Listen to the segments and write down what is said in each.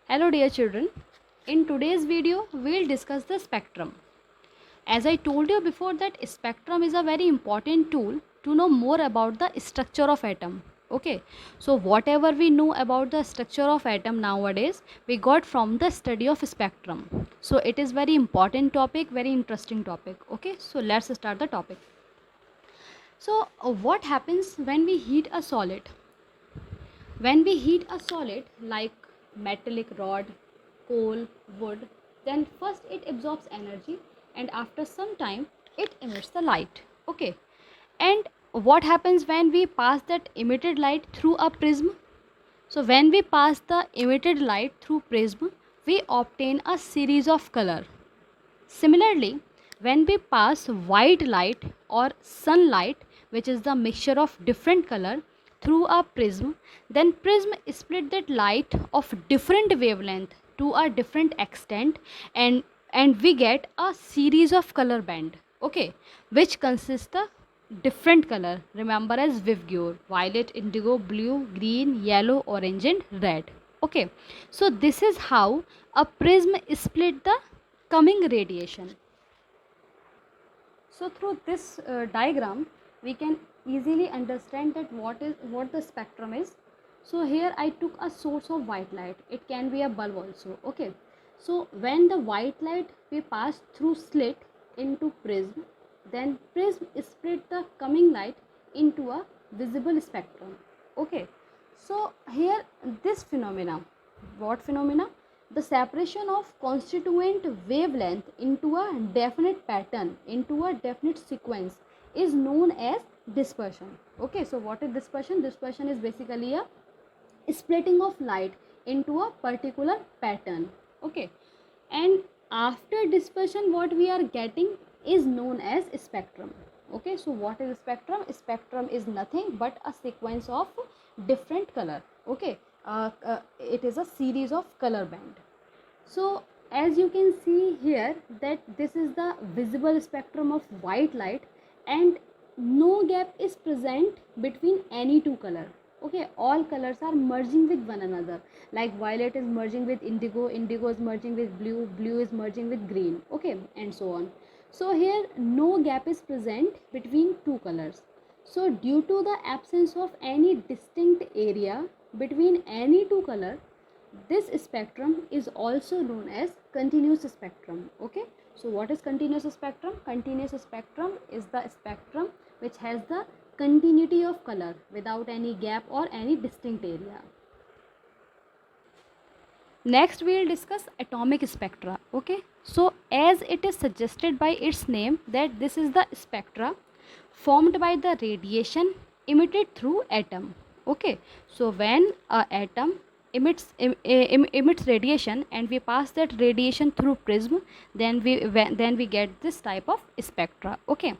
Hello dear children, in today's video we'll discuss the spectrum. As I told you before that spectrum is a very important tool to know more about the structure of atom. Okay, so whatever we know about the structure of atom nowadays we got from the study of spectrum. So it is very important topic, very interesting topic. Okay, so let's start the topic. So what happens when we heat a solid? When we heat a solid like metallic rod, coal, wood, then first it absorbs energy and after some time it emits the light. Okay. And what happens when we pass that emitted light through a prism? So when we pass the emitted light through prism, we obtain a series of color. Similarly, when we pass white light or sunlight, which is the mixture of different color, through a prism, then prism split that light of different wavelength to a different extent, and we get a series of color band, okay, which consists the different color, remember as Vivgure: violet, indigo, blue, green, yellow, orange and red. Okay, so this is how a prism split the coming radiation. So through this diagram we can easily understand that what the spectrum is. So here I took a source of white light, it can be a bulb also. Okay, so when the white light we pass through slit into prism, then prism split the coming light into a visible spectrum. Okay, so here this phenomena, what phenomena? The separation of constituent wavelength into a definite pattern, into a definite sequence, is known as dispersion. Okay, so what is dispersion? Dispersion is basically a splitting of light into a particular pattern. Okay, and after dispersion what we are getting is known as spectrum. Okay, so what is spectrum? Spectrum is nothing but a sequence of different color. Okay, it is a series of color band. So as you can see here that this is the visible spectrum of white light and no gap is present between any two color. Okay, all colors are merging with one another, like violet is merging with indigo, indigo is merging with blue, blue is merging with green. Okay, and so on. So here no gap is present between two colors. So due to the absence of any distinct area between any two color, this spectrum is also known as continuous spectrum. Okay, so what is continuous spectrum? Continuous spectrum is the spectrum which has the continuity of color without any gap or any distinct area. Next we will discuss atomic spectra. Okay, so as it is suggested by its name that this is the spectra formed by the radiation emitted through atom. Okay, so when a atom emits radiation and we pass that radiation through prism, then we get this type of spectra. Okay,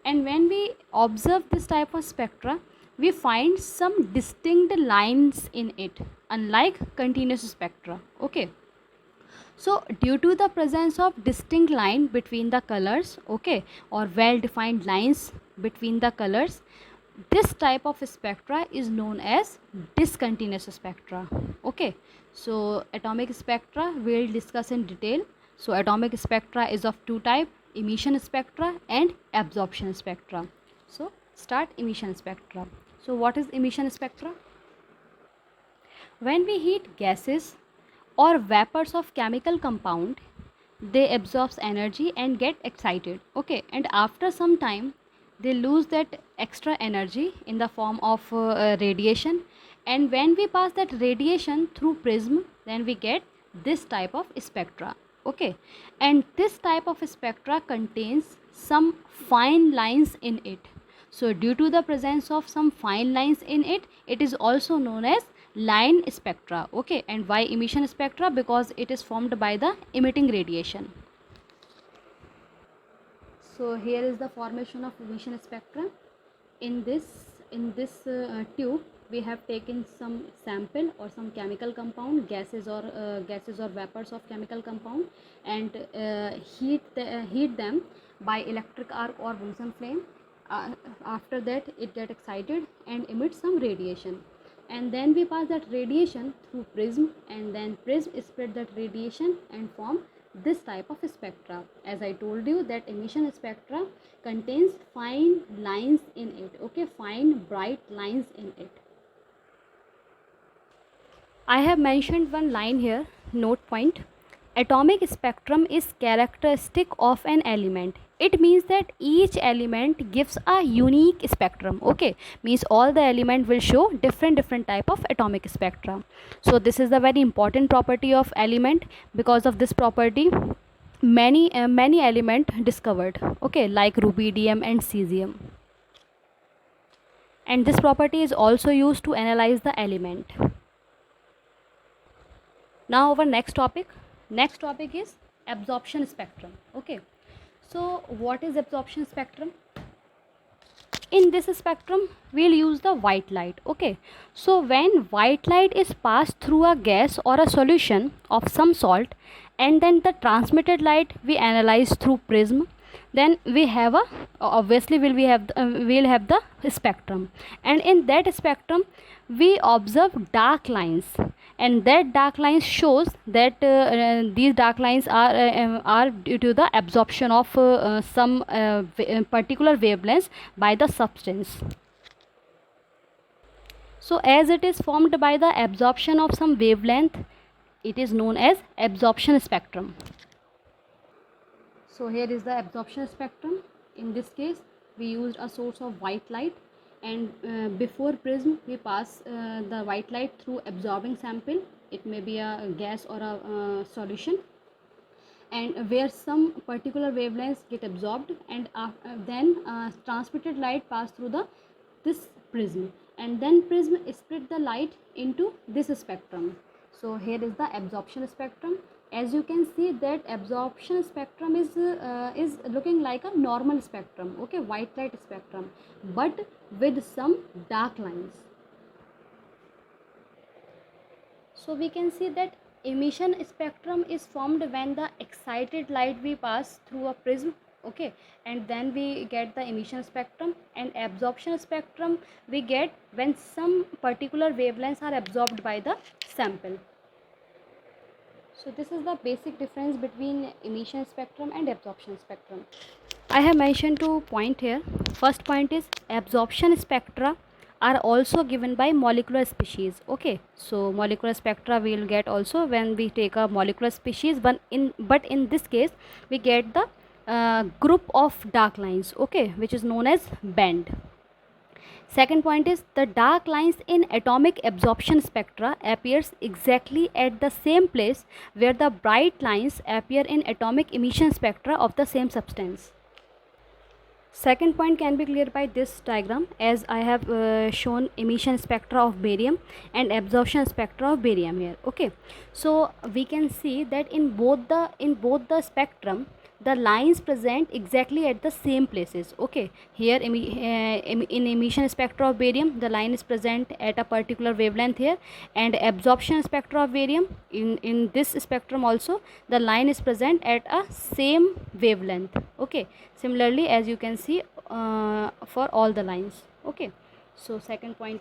and when we observe this type of spectra we find some distinct lines in it, unlike continuous spectra. Okay, so due to the presence of distinct line between the colors, okay, or well defined lines between the colors, this type of spectra is known as discontinuous spectra. Okay, so atomic spectra we'll discuss in detail. So atomic spectra is of two type: emission spectra and absorption spectra. So start emission spectra. So what is emission spectra? When we heat gases or vapors of chemical compound, they absorb energy and get excited. Okay, and after some time they lose that extra energy in the form of radiation, and when we pass that radiation through prism then we get this type of spectra. Okay, and this type of spectra contains some fine lines in it. So due to the presence of some fine lines in it, it is also known as line spectra. Okay, and why emission spectra? Because it is formed by the emitting radiation. So here is the formation of emission spectra. In this tube we have taken some sample or some chemical compound, gases or vapors of chemical compound, and heat them by electric arc or Bunsen flame. After that it get excited and emits some radiation, and then we pass that radiation through prism, and then prism spread that radiation and form this type of spectra. As I told you that emission spectra contains fine lines in it, okay, fine bright lines in it. I have mentioned one line here, note point. Atomic spectrum is characteristic of an element. It means that each element gives a unique spectrum, okay, means all the element will show different type of atomic spectrum. So this is the very important property of element. Because of this property, many element discovered, okay, like rubidium and cesium, and this property is also used to analyze the element. Now our next topic is absorption spectrum, okay. So what is absorption spectrum? In this spectrum we'll use the white light, okay. So when white light is passed through a gas or a solution of some salt, and then the transmitted light we analyze through prism, then we have a, obviously we'll have the spectrum, and in that spectrum we observe dark lines, and that dark lines shows that these dark lines are due to the absorption of some particular wavelengths by the substance. So as it is formed by the absorption of some wavelength, it is known as absorption spectrum. So here is the absorption spectrum. In this case we used a source of white light, and before prism we pass the white light through absorbing sample. It may be a gas or a solution, and where some particular wavelengths get absorbed, and then transmitted light pass through this prism, and then prism split the light into this spectrum. So here is the absorption spectrum. As you can see that absorption spectrum is looking like a normal spectrum, okay, white light spectrum, but with some dark lines. So we can see that emission spectrum is formed when the excited light we pass through a prism, okay, and then we get the emission spectrum, and absorption spectrum we get when some particular wavelengths are absorbed by the sample. So this is the basic difference between emission spectrum and absorption spectrum. I have mentioned 2 points here. First point is absorption spectra are also given by molecular species, okay. So molecular spectra we will get also when we take a molecular species, but in this case we get the group of dark lines, okay, which is known as band. Second point is the dark lines in atomic absorption spectra appears exactly at the same place where the bright lines appear in atomic emission spectra of the same substance. Second point can be cleared by this diagram, as I have shown emission spectra of barium and absorption spectra of barium here, okay. So we can see that in both the spectrum the lines present exactly at the same places, okay. Here in emission spectra of barium the line is present at a particular wavelength here, and absorption spectra of barium in this spectrum also the line is present at a same wavelength, okay. Similarly as you can see for all the lines, okay. So second point